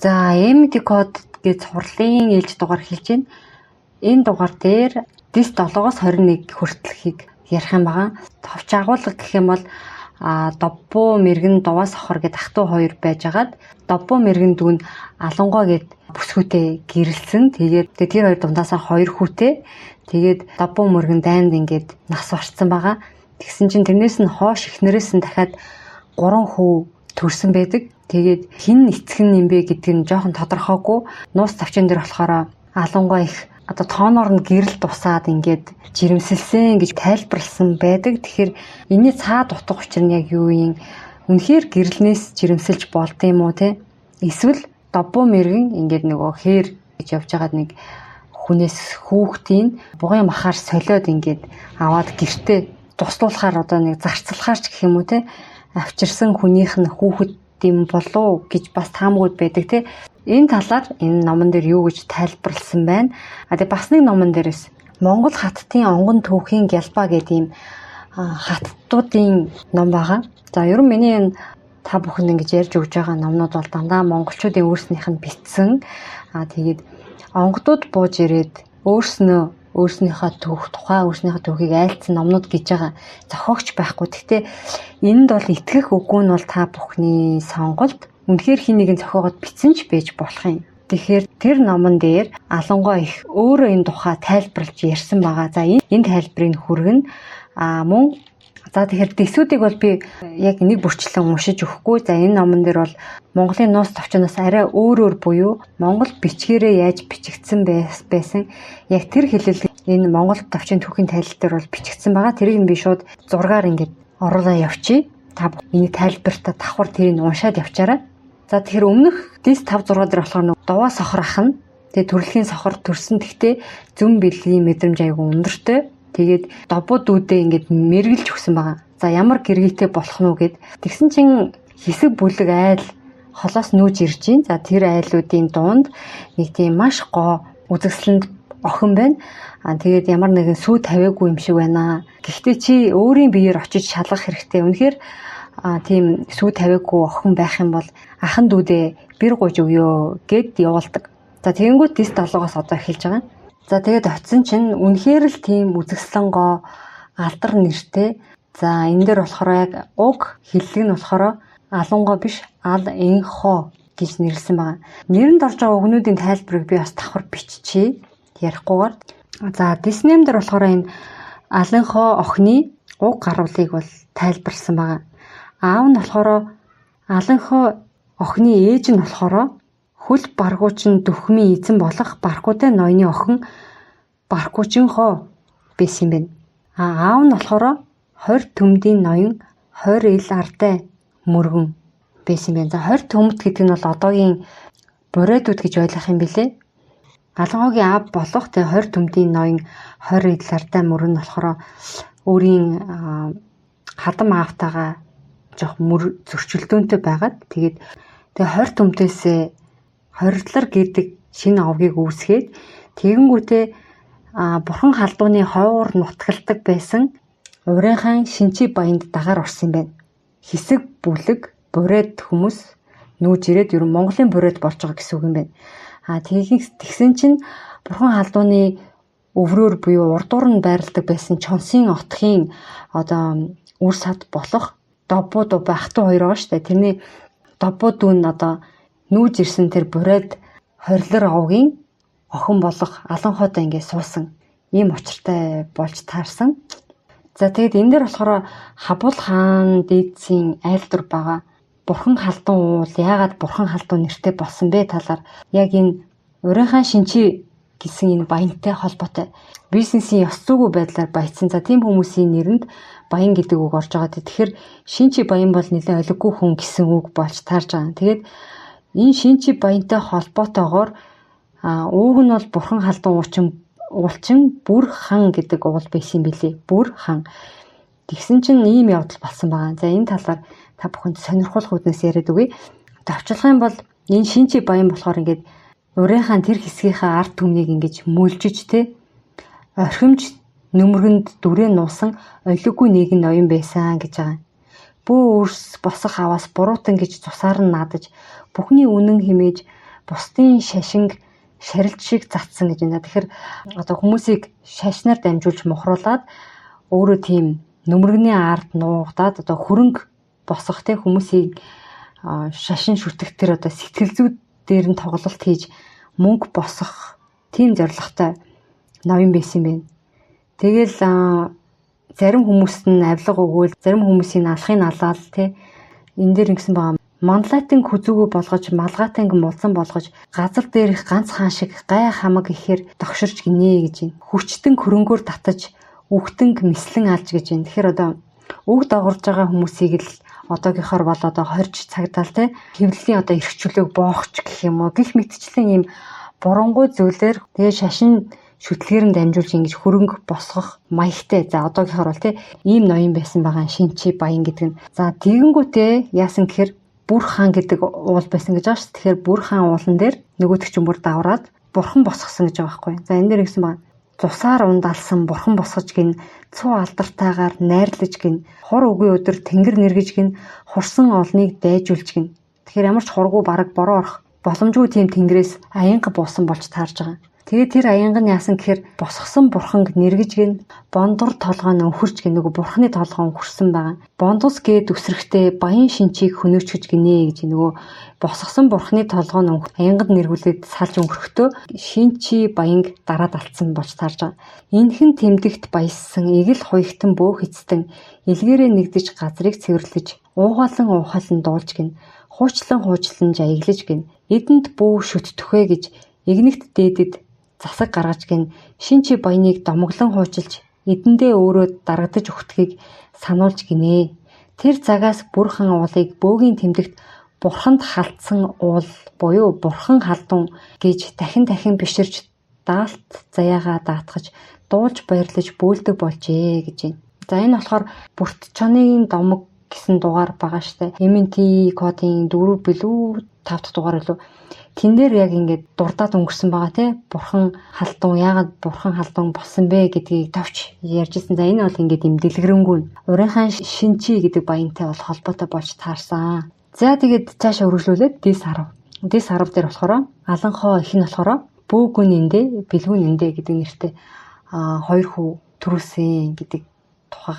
За MD код гэж хурлын ээлж дугаар хэлж байна. Энэ дугаар дээр дис 7-оос 21 хүртэлхийг ярих юм байгаа. Товч агуулга гэх юм бол Доббуу мэргэн дуваас хохор гэд ах トゥ хоёр байжгаад Доббуу мэргэн дүүн Алангой гэд бүсгүүтэй гэрэлсэн. Тэгээд тэр хоёр дундаасаа 2 хүүтэй. Тэгээд Доббуу мэргэн дайнд ингээд нас барцсан байгаа. Тэгсэн чинь тэрнээс нь хоош ихнэрээс нь дахиад 3 хүү төрсэн байдаг. Тэгээд хин эцэг нь юм бэ гэдг нь жоохон тодорхойгүй. Нуус тавчин дээр болохоор Алангой их тооноор нь гэрэл тусаад ингээд жирэмсэлсэн гэж тайлбарлсан байдаг. Тэгэхээр энэний цаад утга учир нь яг юу юм? Үнэхээр гэрэлнээс жирэмсэлж болд юм уу те? Эсвэл Доббуу мэргэн ингээд нөгөө хээр гэж явж байгаад нэг хүнээс хүүхдийн бугын махаар солиод ингээд аваад гэртээ туслуулахаар нэг зарцлахаар ч гэх юм уу те? Авчирсан хүнийх нь хүүхэд юм болов гэж бас таамагуд байдаг те. Энэ талаар энэ номон дээр юу гэж тайлбарлсан байна. Тэгээ бас нэг номон дээрээс Монгол хаттын онгон түүхийн гялбаа гэдэг ийм хаттуудын ном байгаа. За ерөн миний энэ та бүхэнд ингэж ярьж өгж байгаа номнууд бол дандаа монголчуудын өөрснийх нь бичсэн. Тэгээд онгодууд бууж ирээд өөрснийхөө түүхийг айлцсан номнууд гэж байгаа зохиогч байхгүй. Гэхдээ энд бол итгэх үгүй нь бол та бүхний сонголт. Үнэхээр хин нэгэн зохиогоод бичсэн ч байж болох юм. Тэгэхээр тэр номон дээр Алангой их өөрөө энэ тухай тайлбарлаж ярьсан байгаа. За энэ тайлбарыг хүргэн мөн тэгэхээр дэсүүдийг бол би яг нэг бүрчлэн уншиж өгөхгүй. За энэ номон дээр бол Монголын нуус товчноос арай өөрөөр буюу Монгол бичгээрээ яаж бичигдсэн байсан. Яг тэр хэлэл энэ Монгол товчны түүхийн тайлбар дээр бол бичигдсэн байгаа. Тэрийг би шууд зургаар ингээд оруулаа явчих. Та энэ тайлбартаа давхар тэрийг уншаад явчаарай. За тэгэхээр өмнөх дис 5 6 дээр болохоор дуваа сохор ах нь тэгээ төрөлхийн сохор төрсөн. Тэгтээ зүн бэлгийн мэдрэмж айгүй өндөртэй. Тэгээд Доббуу дүүдээ ингээд мэргэлж өгсөн байгаа. За ямар гэргийтэй болох нь гэд тэгсэн чин хэсэг бүлэг айл холоос нүүж ирж гин. За тэр айлуудын дунд нэг тийм маш гоо үзэсгэлэнд охин байна. Тэгээд ямар нэгэн сүү тавиагүй юм шиг байна. Гэхдээ чи өөрийн биеэр очиж шалгах хэрэгтэй. Үнэхээр тийм сүү тавиагүй охин байх юм бол ахан дүүдээ бэр гуйж өгөө гэд явуулдаг. За тэгэнгүүт дис 7-оос одоо эхэлж байгаа. За тэгээд очисон чинь үнэхээр л тийм үзэсгэлэн гоо алдар нэртэй. За энэ дээр болохоор яг уг хэллэг нь болохоор Алангой биш Ал-энхо гэж нэрлсэн байгаа. Нэрэнд орж байгаа үгнүүдийн тайлбарыг би бас давхар биччихье. Ярихгүйгээр. За дис-8 дээр болохоор энэ Ал-энхо охины уг гарвалыг бол тайлбарлсан байгаа. Аав нь болохоор Ал-энхо охины ээж нь болохоор хөл баргуучин дөхмийн эзэн болох Баркуутай ноёны охин Баркуучинхоо байсан юм байна. Аав нь болохоор 20 төмдийн ноён 20 ил ардай мөргөн байсан юм байна. За 20 төмд гэдэг нь бол одоогийн бурэдүүд гэж ойлгох юм билэ. Алангойгийн аав болох тэг 20 төмдийн ноён 20 ил ардай мөргөн болохоор өөрийн хадам аавтайгаа жоох зөрчилдөөнтэй байгаад тэгээд 20 төмдөөсөө хоригдлор гэдэг шинэ овгийг үүсгээд тэгэнгүүтээ бурхан халдууны ховор нутгалдаг байсан урийнхан шинчи баянд дагаар орсон юм байна. Хэсэг бүлэг бурайд хүмүүс нүүж ирээд ер нь Монголын бурайд болж байгаа гэсэн үг юм байна. Тэгсэн чинь бурхан халдууны өврөөр буюу урдуур нь байрладаг байсан чонсын отхийн үр сад болох Доббуу дуу ах トゥ хоёр байгаа шүү дээ. Тэрний Доббуу дүүн нүүж ирсэн тэр бурайд хорилор овгийн охин болох Аланхойтой ингээд суусан ийм учиртай болж таарсан. За тэгээд энэ дээр болохоор Хабул хаан дээдсийн айлдвар байгаа. Бурхан халдун уул яагаад бурхан халдун нэртэй болсон бэ талаар яг энэ урийнхан шинчи гэсэн энэ баянтай холбоотой бизнесийн ёс зүйн байдлаар баяцсан. За тийм хүмүүсийн нэрэнд баян гэдэг үг орж байгаа. Тэгэхээр шинчи баян бол нэлээд олиггүй хүн гэсэн үг болж таарж байгаа. Тэгээд энэ шинчи баянтай холбоотойгоор ууг нь бол бурхан халдун уулчин бүр хан гэдэг уул байсан юм билээ. Бүр хан. Тэгсэн чинь ийм явдал болсон байгаа. За энэ талаар та бүхэнд сонирхолтой үднэс яриад өгье. Товчлох юм бол энэ шинчи баян болохоор ингээд урийнхан тэр хэсгийнхаа ард түмнийг ингэж мүлжиж те орхимж нөмргөнд дүрээ нуусан олиггүй нэгэн ноён байсан гэж байгаа. Бөө өрс босох аваас буруутан гэж цусаар нь наадаж бүхний үнэн химээж бусдын шашинг шарилт шиг затсан гэж байна. Тэгэхээр одоо хүмүүсийг шашнаар дамжуулж мухруулад өөрөө тийм нүмергний ард нуугдаад одоо хөрөнгө босгох те хүмүүсийг шашин шүтэх тэр одоо сэтгэл зүйд дээр нь тоглолт хийж мөнгө босгох тийм зорилготой ноён байсан юм байна. Тэгэл зарим хүмүүст нь авилга өгөөл, зарим хүмүүсийн алахыг алаал те энэ дээр ингэсэн байгаа. Манлайтан хүзүүгөө болгож, малгайтан мулсан болгож, газар дээрх ганц хаан шиг гай хамаг ихээр догширч гинэ гэж байна. Хүчтэн хөрөнгөөр татаж, үхтэнг мислэн алж гэж байна. Тэгэхээр одоо үг дагуулж байгаа хүмүүсийг л одоогийнхоор бол одоо хорж цагдаал те хэвлэлийн одоо эрх чөлөөг боохч гэх юм уу. Гэх мэтчлэн ийм бурангуй зүйлээр тэгээ шашин шүтлгээр нь дамжуулж ингэж хөрөнгө босгох маягтай. За одоогийнхоор бол те ийм ноён байсан байгаа Шинчи Баян гэдэг нь. За тэгэнгүүтээ яасан гэхээр Бүр хаан гэдэг уул байсан гэж байгаа шүү. Тэгэхээр Бүр хаан уулан дээр нөгөөдөг ч бүр давраад бурхан босгосон гэж байгаа байхгүй. За энэ дээр гэсэн байна. Цусаар ундалсан бурхан босгож гин цуу алдартайгаар найрлаж гин хор үгүй өдөр тэнгэр нэргэж гин хурсан олныг дайжуулж гин. Тэгэхээр ямар ч хургуу бараг бороо орох боломжгүй тийм тэнгэрээс аянга буусан болж таарж байгаа. Тэгээд тэр аянга нь яасан гэхээр босгосон бурханг нэргэж гин бондор толгой нь өнхөрч гин нөгөө бурханы толгой өнхөрсөн байгаа. Бондус гээд үсрэхтэй баян шинчийг хөнөөчгөж гинэ гэж нөгөө босгосон бурханы толгой нь аянгад нэргүүлээд салж өнгөрөхдөө Шинчи Баянг дараад алдсан болж таарж байгаа. Энхэн тэмдэгт баяссан эгэл хуягтан бөөх эцтэн илгээрээ нэгдэж газрыг цэвэрлэж уухаалан дуулж гин хуучлан жаяглаж гин эдэнд бүү шүттөхвэ гэж игнэгт дээдэд засаг гаргаж гин Шинчи Баяныг домоглон хуучилж эдэндээ өөрөө дарагдаж өгтгийг сануулж гинэ. Тэр цагаас Бүр хаан уулыг бөөгийн тэмдэгт бурханд халтсан уул буюу бурхан халдун гэж дахин биширч даалт заяагаа даатгаж дуулж баярлаж бөөлдөг болжээ гэж байна. За энэ болохоор Бүрт чонын домог гэсэн дугаар байгаа штэ. MNT кодын 4 билүү 5 дахь дугаар билүү. Тэн дээр яг ингээд дурдаад өнгөрсөн байгаа те. Бурхан халдун яагаад бурхан халдун болсон бэ гэдгийг товч ярьжсэн. За энэ бол ингээд юм дэлгэрэнгүй. Урынхан Шинчи гэдэг баянтай бол холбоотой болж таарсан. За тэгээд цаашаа үргэлжлүүлээд Дис 10. Дис 10 дээр болохоор аланхоо их нь болохоор бөөгүй нэндэ, бэлгүй нэндэ гэдэг нэртэй хоёр хүү төрүүлсэн гэдэг тухай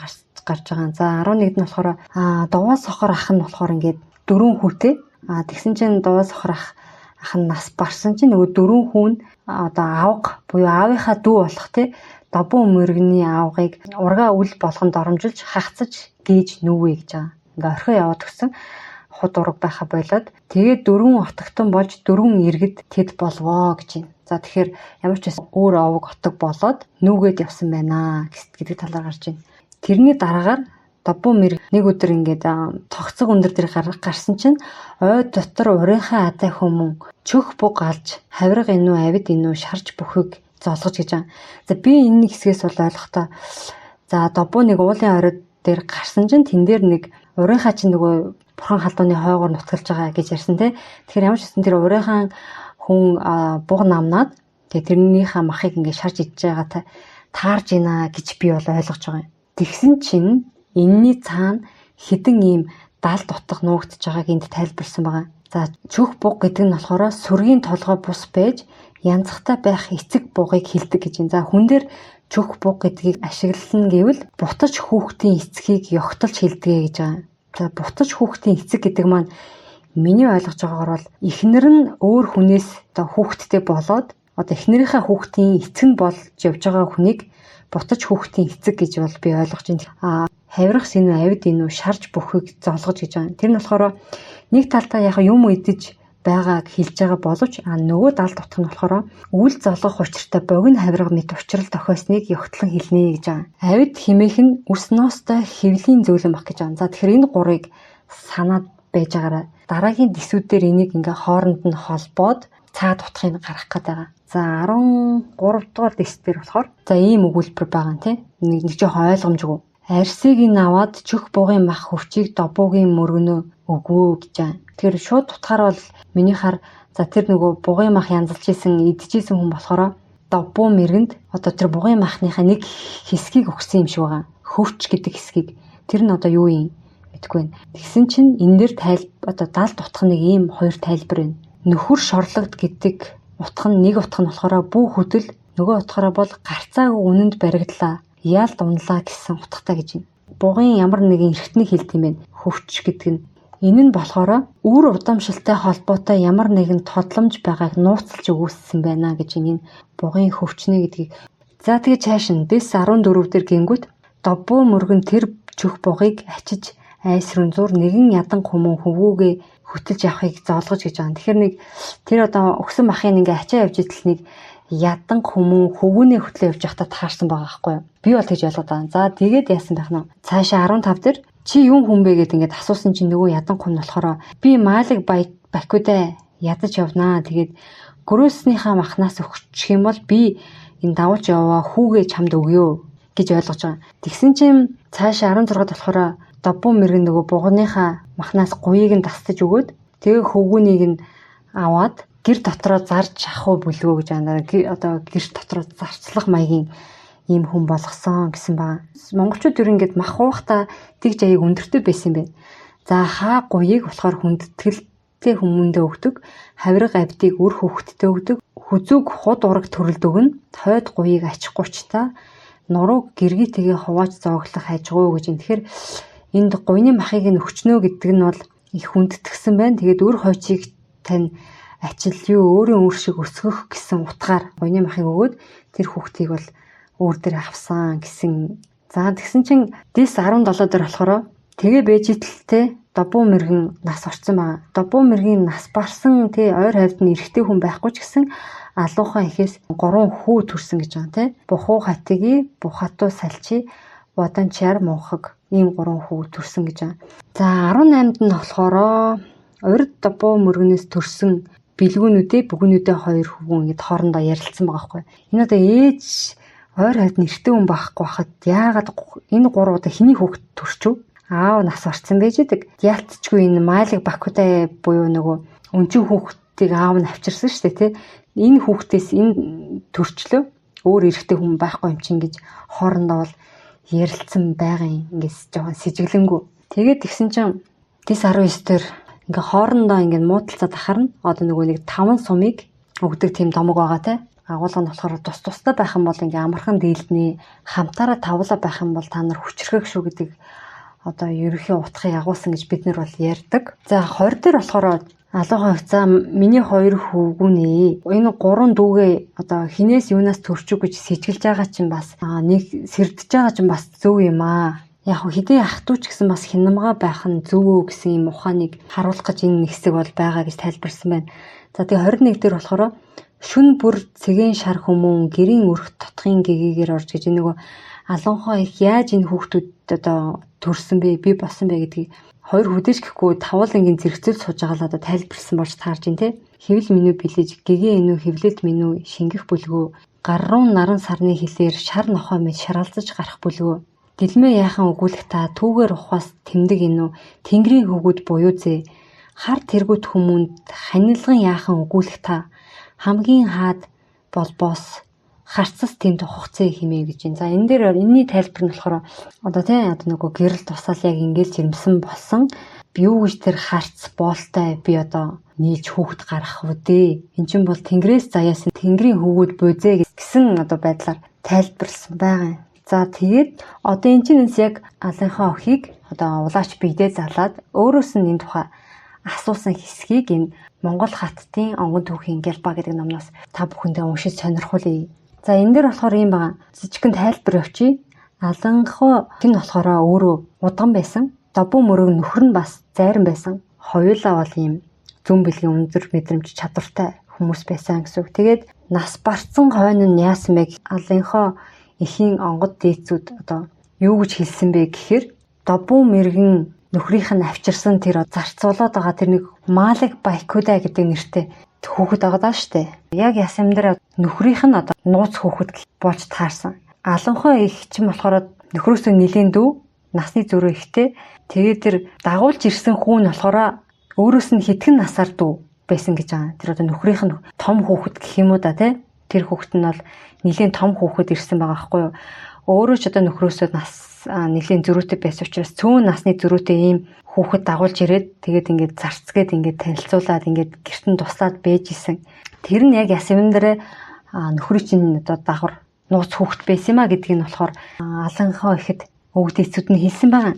гарч байгаа. За 11-д нь болохоор Дуваа сохор ах нь болохоор ингээд 4 хүүтэй. Тэгсэн чинь Дуваа сохор ах нь нас барсан чинь нөгөө 4 хүн одоо авга буюу аавынхаа дүү болох те добон өмөргөний аавгыг ургаа үл болгонд оромжилж хагцаж гээж нүвэ гэж байгаа. Ингээ орхио яваад гисэн худ ураг байха болоод тэгээд 4 отогтон болж 4 иргэд тэд болвоо гэж байна. За тэгэхээр ямар ч байсан өөр овог отог болоод нүгээд явсан байна гэдэг талаар гарч байна. Тэрний дараагаар Доббон мэр нэг өдөр ингээд тогцог өндөр дээр гарсан чинь ой дотор урынхаа атай хүмүүн чөх буг алж хавирга инүү авид инүү шарж бүхэг золгож гэж байгаа. За би энэ хэсгээс бол ойлгохтой. За Доббон нэг уулын оройд дээр гарсан чинь тэн дээр нэг урынхаа чинь нөгөө бурхан халдууны хойгоор нутгалж байгаа гэж ярьсан те. Тэгэхээр ямар ч гэсэн тэр урынхаа хүн буг намнаад тэгээ тэрнийхээ махыг ингээд шарж идж байгаа таарж ийна гэж би бол ойлгож байгаа юм. Тэгсэн чинь энэний цаана хідэн ийм даалд утга нуугдж байгааг энд тайлбарлсан байгаа. За чөх буг гэдэг нь болохоор сүргийн толгой бус байж янзахтай байх эцэг бугыг хилдэг гэж байна. За хүн дээр чөх буг гэдгийг ашиглана гэвэл бутаж хүүхдийн эцгийг ёгтолж хилдэгэ гэж байгаа. За бутаж хүүхдийн эцэг гэдэг маань миний ойлгож байгаагаар бол эхнэр нь өөр хүнээс одоо хүүхдтэй болоод одоо эхнэрийнхээ хүүхдийн эцэг нь болж явж байгаа хүнийг бутаж хүүхдийн эцэг гэж бол би ойлгож байна. Хавирах синүү авид инүү шарж бүхийг золгож гэж байгаа. Тэр нь болохоор нэг талдаа яг юм идэж байгааг хэлж байгаа боловч нөгөө далд утга нь болохоор үл золгох учиртай богино хавирга мэт учрал тохиосныг ёгтлон хэлнэ гэж байгаа. Авид химээх нь үс ноостой хэвлийн зөөлөн баг гэж байгаа. За тэгэхээр энэ гурыг санаад байж байгаараа дараагийн дэсүүдээр энийг ингээ хооронд нь холбоод цаад утгыг гаргах гээд байгаа. За 13 дугаар дэсдэр болохоор за ийм өгүүлбэр байгаа тийм нэг жоохон ойлгомжгүй. Арсыг нь аваад чөх бугын мах хөвчийг добуугийн мөргөнөө өгөө гэж байна. Тэгэхээр шууд утгаар бол минийхаар за тэр нөгөө бугын мах янзалж исэн идчихсэн хүн болохоор добуу мэргэнд одоо тэр бугын махныхаа нэг хэсгийг өгсөн юм шиг байгаа. Хөвч гэдэг хэсгийг. Тэр нь одоо юу юм? Мэдгүй байна. Тэгсэн чинь энэ дээр одоо даалт утгах нэг ийм хоёр тайлбар байна. нөхөр шорлогд гэдэг утга нь нэг утга нь болохоор бүү хөдөл, нөгөө утгаараа бол гарцаагүй үнэнд баригдлаа, яалд унлаа гэсэн утгатай гэж байна. Бугын ямар нэгэн эрхтнийг хэлдэг юм байна. Хөвч гэдэг нь энэ нь болохоор үр удамшилтай холбоотой ямар нэгэн тодломж байгааг нууцлж өгүүлсэн байна гэж энэ бугын хөвчнэ гэдгийг. За тэгээ цааш нь дэс 14 дээр гингүүт доббуу мөргөн тэр чөх бугыг ачиж айсрын зур нэгэн ядан хүмүүн хөвгүүгээ хөтөлж явахыг зоолгож гэж байгаа. Тэгэхээр нэг тэр одоо өгсөн махын ингээ ачаа явж идэл нэг ядан хүмүүн хөвгүүнээ хөтлөө явж байхдаа таарсан байгаа байхгүй юу? Би бол тэгж ойлгоод байгаа. За тэгээд яасан байх нь? Цаашаа 15 дээр чи юу хүн бэ гэд ингээд асуусан чинь нөгөө ядан хүн болохоор би маалыг бакудаа ядаж явнаа. Тэгээд гөрөөснийхаа махнаас өгчих юм бол би энэ давуулж яваа хүүгээ чамд өгөө гэж ойлгож байгаа. Тэгсэн чинь цаашаа 16-д болохоор доббуу мэргэн нөгөө бугныхаа махнаас гуйыг нь дастаж өгөөд тэгээ хөвгүүнийг нь аваад гэр дотроо зарж ахуу бүлгөө гэж одоо гэр дотроо зарцлах маягийн ийм хүн болгосон гэсэн байна. Монголчууд ер нь ингээд мах уухта тэгж аяг өндөртэй байсан юм байна. За хаа гуйыг болохоор хүндэтгэлтэй хүмүүндээ өгдөг, хавирга авдыг үр хөвгтдээ өгдөг, хүзүүг худ ураг төрөлд өгнө, хойд гуйыг ачгуучтаа нурууг гэргийтэйгээ хувааж зооглох хажгуу гэж. Тэгэхээр энд гуйны махыг нь өгчнөө гэдэг нь бол их хүндэтгсэн байна. Тэгээд өр хойчийг тань ачил юу өөрийн үр шиг өсгөх гэсэн утгаар гуйны махыг өгөөд тэр хүүхдийг бол өөр дээр авсан гэсэн. За тэгсэн чинь дэс 17 дээр болохоор тэгээ бэжитэлтэй доббуу мэргэн нас орсон байгаа. Доббуу мэргийн нас барсан тий ойр хавьд нь эрэгтэй хүн байхгүй ч гэсэн алуухан ихээс 3 хүү төрсөн гэж байгаа тий. Бухуу хатги, бухатуу салчи, боданчаар муухаг ийм 3 хүү төрсөн гэж байгаа. За 18-нд нь болохоор урд доббуу мөргөнөөс төрсөн бэлгүүнүүдээ бүгнүүдээ 2 хөвгүн ингэж хоорондоо ярилцсан байгаа байхгүй. Энэ одоо ээж ойр хавьд нь эрэгтэй хүн байхгүй хахад яагаад энэ 3 удаа хэний хүүхэд төрчв? Аав нас орсон байж идэг. Яалтчгүй энэ маалыг бакудаа буюу нөгөө өнжин хүүхдийг аав нь авчирсан шүү дээ тий. Энэ хүүхдээс энэ төрчлөө өөр эрэгтэй хүн байхгүй юм чинь гэж хоорондоо бол ярилцсан байгаа юм. Ингээс жоохон сэжиглэнгүү. Тэгээд тэгсэн чинь дэс 19 дээр ингээ хоорондоо ингээ муудалцаад ахарна. Одоо нөгөө нэг 5 сумыг өгдөг тийм домог байгаа тий. Агуулга нь болохоор тустай байх юм бол ингээ амархан дийлднэ. Хамтаараа тавлаа байх юм бол та нар хүчрхэх шүү гэдэг одоо ерөнхий утгыг агуулсан гэж бид нар бол ярьдаг. За 20 дээр болохоор алуухан хувьцаа миний 2 хөвгүнээ. Энэ 3 дүүгээ одоо хинээс юунаас төрчөг гэж сэжгэлж байгаа чинь бас нэг сэрдэж байгаа чинь бас зөв юм аа. Яг хэдий ах トゥ ч гэсэн бас хинамгаа байх нь зөв үү гэсэн юм ухааныг харуулах гэж энэ хэсэг бол байгаа гэж тайлбарсан байна. За тэгээ 21 дээр болохоор шүн бүр цэгэн шар хүмүүн гэрийн өрх тотхын гэгээгээр орж гэж нөгөө алуунхаа их яаж энэ хүүхдүүд одоо төрсөн бэ, би болсон бэ гэдгийг 2 хүдэж гэхгүй тавлангийн зэрэгцэл сууж байгаа л одоо тайлбарсан болж таарж ин тэ. Хэвл минь билэж гэгээ энүү хэвлэлд минь шингэх бүлгөө гарруу наран сарны хилээр шар нохой мэд шаралзаж гарах бүлгөө дэлмээ яахан өгүүлэх та түүгээр ухаас тэмдэг энүү тэнгэрийн хөвгүүд буюу зэ хар тэргүүт хүмүүнд ханилган яахан өгүүлэх та хамгийн хаад болбоос харцас тэнд ухцээ химээ гэж байна. За энэ дээр энэний тайлбар нь болохоор одоо тийм одоо нөгөө гэрэл тусаал яг ингээл жирэмсэн болсон юу гэж тэр харц боолтой би одоо нийлж хүүхэд гарах үдээ. Эн чинь бол тэнгэрээс заяасан тэнгэрийн хөвгүүд бузээ гэсэн одоо байдлаар тайлбарлсан байгаа. За тэгээд одоо эн чинь яг алынхаа охийг одоо улаач бигдээ залаад өөрөөс нь энэ тухай асуусан хэсгийг энэ Монгол хаттын онгон түүхийн гялбаа гэдэг номноос та бүхэндээ уншиж сонирхуулъя. За энэ дээр болохоор юм байгаа. Жижигхэн тайлбар явуулъя. Аланхаа энэ болохоор өөрөө удган байсан. Доббуу мөрөг нөхөр нь бас зайран байсан. Хоёулаа бол ийм зүн бэлгийн өндөр мэдрэмж чадвартай хүмүүс байсан гэсэн үг. Тэгээд нас барцсан хойно нь яасан бэ? Аланхаа эхийн онгод дээдсүүд одоо юу гэж хэлсэн бэ гэхээр доббуу мэргэн нөхрийнх нь авчирсан тэр зарцуулаад байгаа тэр нэг маалыг байкуда гэдэг нэртэй хүүхэд байгаа даа штэ. Яг ясам дээр нөхрийнх нь одоо нууц хүүхэд болж таарсан. Аланхаа их чинь болохоор нөхрөөсөө нилийн дүү, насны зөрөө ихтэй. Тэгээд тэр дагуулж ирсэн хүн нь болохоор өөрөөс нь хитгэн насаар дүү байсан гэж байгаа. Тэр одоо нөхрийнх нь том хүүхэд гэх юм уу да тий. Тэр хүүхэд нь бол нилийн том хүүхэд ирсэн байгаа байхгүй юу. Өөрөө ч одоо нөхрөөсөө нас нилийн зөрүүтэй байсан учраас цөөн насны зөрүүтэй ийм хүүхэд дагуулж ирээд тэгээд ингээд зарцгээд ингээд танилцуулаад ингээд гэртэн туслаад байж исэн. Тэр нь яг ясвэн дээр нөхрийн чинь одоо дагвар нууц хүүхэд байсан юм а гэдгийг нь болохоор аланхаа ихэд өвгд эцүүд нь хэлсэн байгаа.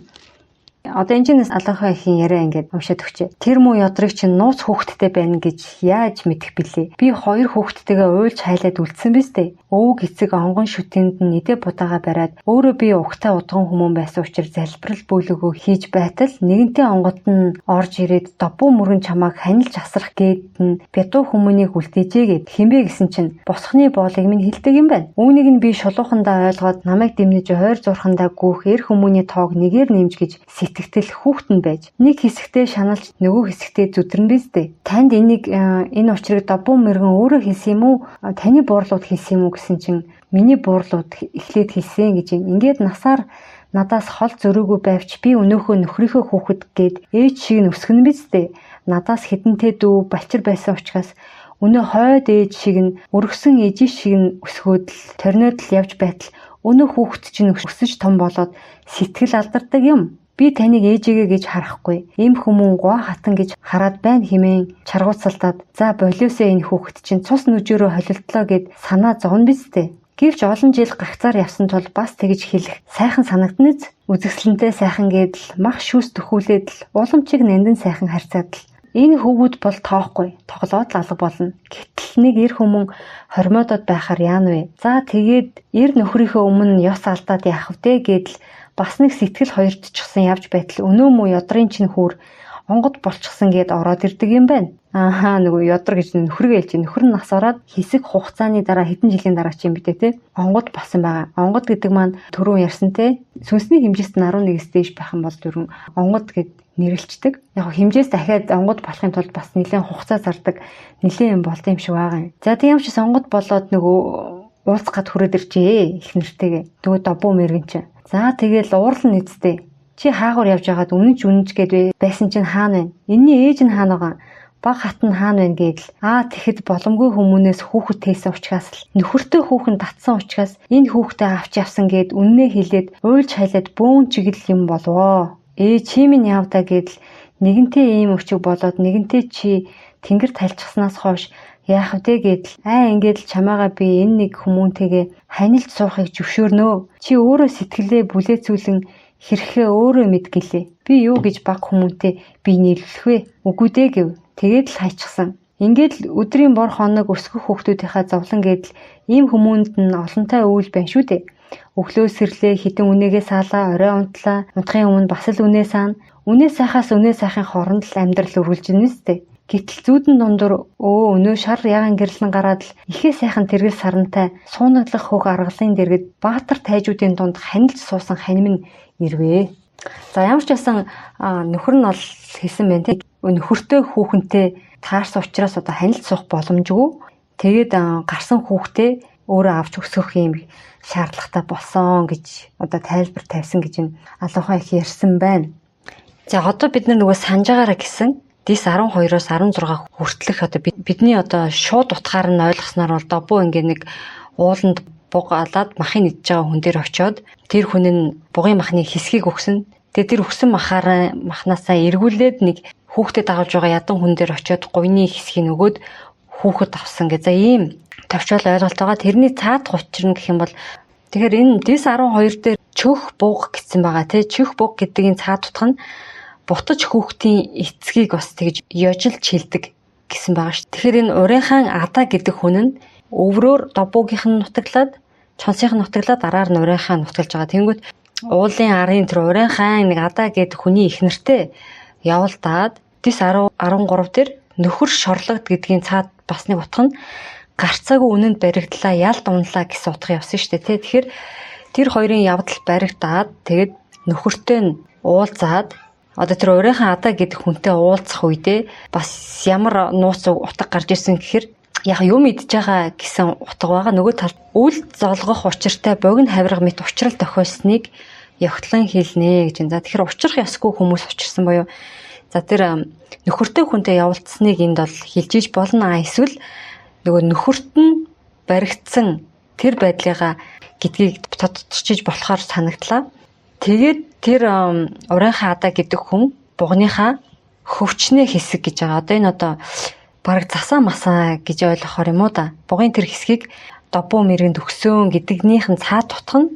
Одоо энэ чинь аланхаа ихийн яриа ингээд уншаад өгчээ. Тэр муу ядрыг чинь нууц хүүхэдтэй байна гэж яаж мэдэх билээ? Би 2 хүүхэдтэйгээ уйлж хайлаад үлдсэн биз дээ. Өвөг эцэг онгон шүтэнд нь нэдэ будаага бариад өөрөө би угтаа удган хүмүүн байсан учраас залбирал бүлэгөө хийж байтал нэгэнтээ онгод нь орж ирээд добуу мөрөн чамааг ханилж асрах гээд нь бядуу хүмүүнийг үлдээжээ гэд хинбэ гэсэн чинь босхны боолыг минь хэлдэг юм байна. Үүнийг нь би шулуухандаа ойлгоод намайг дэмнэж ойр зурхандаа гүөх эр хүмүүний тоог нэгээр нэмж гэж сэтгэл хүүхэд нь байж нэг хэсэгтээ шаналж нөгөө хэсэгтээ зүдрэн биз дээ. Танд энэ учрыг добуу мөргөн өөрөө хэлсэн юм уу? Таны буурлууд хэлсэн юм уу гэсэн чинь миний буурлууд эхлээд хэлсэн гэж ингээд насаар надаас хол зөрөөгүй байвч би өнөөхөө нөхрийнхөө хүүхэд гээд ээж шиг нь өсгөн биз дээ. Надаас хідэнтэй дүү балчир байсан учраас өнөө хойд ээж шиг нь өргөсөн ээжи шиг нь өсгөөд л торноод л явж байтал өнөө хүүхэд чинь өсөж том болоод сэтгэл алдардаг юм. Би таныг ээжигээ гэж харахгүй. Им хүмүүн гоо хатан гэж хараад байна хэмээн чаргууцалдаад за болиосоо энэ хүүхэд чинь цус нүжөөрөө холилдлоо гэд санаа зовно биз дээ. Гэвч олон жил гагцаар явсан тул бас тэгж хэлэх сайхан санагднэз. Үзэсгэлэнтэй сайхан гэдэл мах шүүс төхүүлээд л уламжийг нандин сайхан харьцаад л энэ хөвгүүд бол тоохгүй. Тоглоод л алга болно. Гэтэл нэг эр хүмүүн хормоодод байхаар яана вэ? За тэгээд эр нөхрийнхөө өмнө ёс алдаад яах вэ гэдэл бас нэг сэтгэл хоёрдчихсан явж байтал өнөө муу ёдрын чинь хүүр онгод болчихсон гэд ороод ирдэг юм байна. Нөгөө ёдр гэж нөхрөө хэлж нөхөр нь нас ороод хэсэг хугацааны дараа хэдэн жилийн дараа ч юм битээ те онгод болсон байгаа. Онгод гэдэг маань түрүүн ярьсан те сүнсний хэмжээст нь 11-с дээш байх юм бол түрүүн онгод гэд нэрлэлцдэг. Яг хэмжээс дахиад онгод болохын тулд бас нэлээд хугацаа зардаг нэлээд юм болд юм шиг байгаа юм. За тийм ч онгод болоод нөгөө уулзгаад хүрээд иржээ их нэртэйгээ. Нөгөө добуу мэргэн чинь. За тэгэл уурлан нэцтэй. Чи хаагуур явж байгаад үнэнч гээд байсан чинь хаана вэ? Энэний ээж нь хаана байгаа? Баг хат нь хаана вэ гэдэл. Тэгэхэд боломгүй хүмүүнээс хүүхэд тээсэн учраас л нөхөртөө хүүхэн татсан учраас энэ хүүхдээ авч явсан гэд үннээ хэлээд уйлж хайлаад бөөн чигэл юм болвоо. Чи минь явдаа гэдэл нэгэнтээ ийм өчөг болоод нэгэнтээ чи тэнгэр тальчихснаас хойш яах вэ гэдэл ингээд л чамаагаа би энэ нэг хүмүүнтэйгээ ханилж суухыг зөвшөөрнөө. Чи өөрөө сэтгэлээ бүлээцүүлэн хэрхээ өөрөө мэдгэлээ. Би юу гэж баг хүмүүнтэй би нийлүүлэх вэ? Үгүй дээ гэв. Тэгээд л хайчихсан. Ингээд л өдрийн бор хоног өсгөх хүүхдүүдийнхаа зовлон гэдэл ийм хүмүүнд нь олонтой үйл байна шүү дээ. Өглөө сэрлээ хитэн үнээгээ саалаа, орой унтлаа, унтахын өмнө бас л үнээ саана. Үнээ сайхаас үнээ сайхын хооронд л амьдрал үргэлж нэстэй. Гэтэл зүүдэн дундуур өнөө шар ягаан гэрлэн гараад л ихээ сайхан тэргэл сарантай суунаглах хөг аргалын дэргэд баатар тайжуудын дунд ханилж суусан ханим нь ирвэ. За ямар ч байсан нөхөр нь бол хэлсэн байна те. Нөхөртөө хүүхэнтэй таарсан учраас одоо ханилж суух боломжгүй. Тэгээд гарсан хүүхдээ өөрөө авч өсгөх юм шаардлагатай болсон гэж одоо тайлбар тавьсан гэж энэ алуухай их ярьсан байна. За одоо бид нөгөө санаж байгаараа гэсэн Дис 12-оос 16 хүртэлх одоо бидний одоо шууд утгаар нь ойлгосноор бол добуу ингээ нэг ууланд бугаалаад махын идж байгаа хүн дээр очиод тэр хүн нь бугын махны хэсгийг өгсөн. Тэгээ тэр өгсөн махнаасаа эргүүлээд нэг хүүхдэд дагуулж байгаа ядан хүн дээр очиод говьны хэсгийг өгөөд хүүхэд авсан гэ. За ийм товчол ойлголт байгаа. Тэрний цаадах учир нь гэх юм бол тэгэхээр энэ Дис 12 дээр чөх буг гэсэн байгаа тий. Чөх буг гэдгийн цаад утга нь бутаж хүүхдийн эцгийг бас тэгж ёжилж хилдэг гэсэн байгаа шүү. Тэгэхээр энэ урийн хаан Ада гэдэг хүн нь өврөөр добуугийнх нь нутаглаад, чонсынх нь нутаглаад араар нь урийн хаан нутгалж байгаа. Тэнгүүт уулын арын тэр урийн хаан нэг Ада гэдэг хүний их нэртэй явуулдаад Дис 13 дээр нөхөр шорлогд гэдгийн цаад бас нэг утга нь гарцаагүй үнэнд баригдлаа, ялд унлаа гэсэн утга явсан шүү дээ. Тэгэхээр тэр хоёрын явдал баригдаад тэгээд нөхөртэй нь уулзаад одоо тэр урийнхан Ада гэдэг хүнтэй уулзах үедээ бас ямар нууц утга гарч ирсэн гэхээр яг юм идж байгаа гэсэн утга байгаа. Нөгөө талд үл золгох учиртай богино хавирга мэт учрал тохиолсныг ягтлан хэлнэ гэж. За тэгэхээр учрах ёсгүй хүмүүс учирсан боيو. За тэр нөхөртэй хүнтэй явуулцсныг энд бол хэлжиж болно. Эсвэл нөгөө нөхөрт нь баригдсан тэр байдлыгаа гэдгийг тодтолчиж болохоор санагдлаа. Тэгээд тэр урийнхан Ада гэдэг хүн бугныхаа хөвчнээ хэсэг гэж байгаа. Одоо энэ бараг засаа масаа гэж ойлгохоор юм уу да. Бугын тэр хэсгийг добуу мэргэнд өгсөн гэдэгнийх нь цаад тутах нь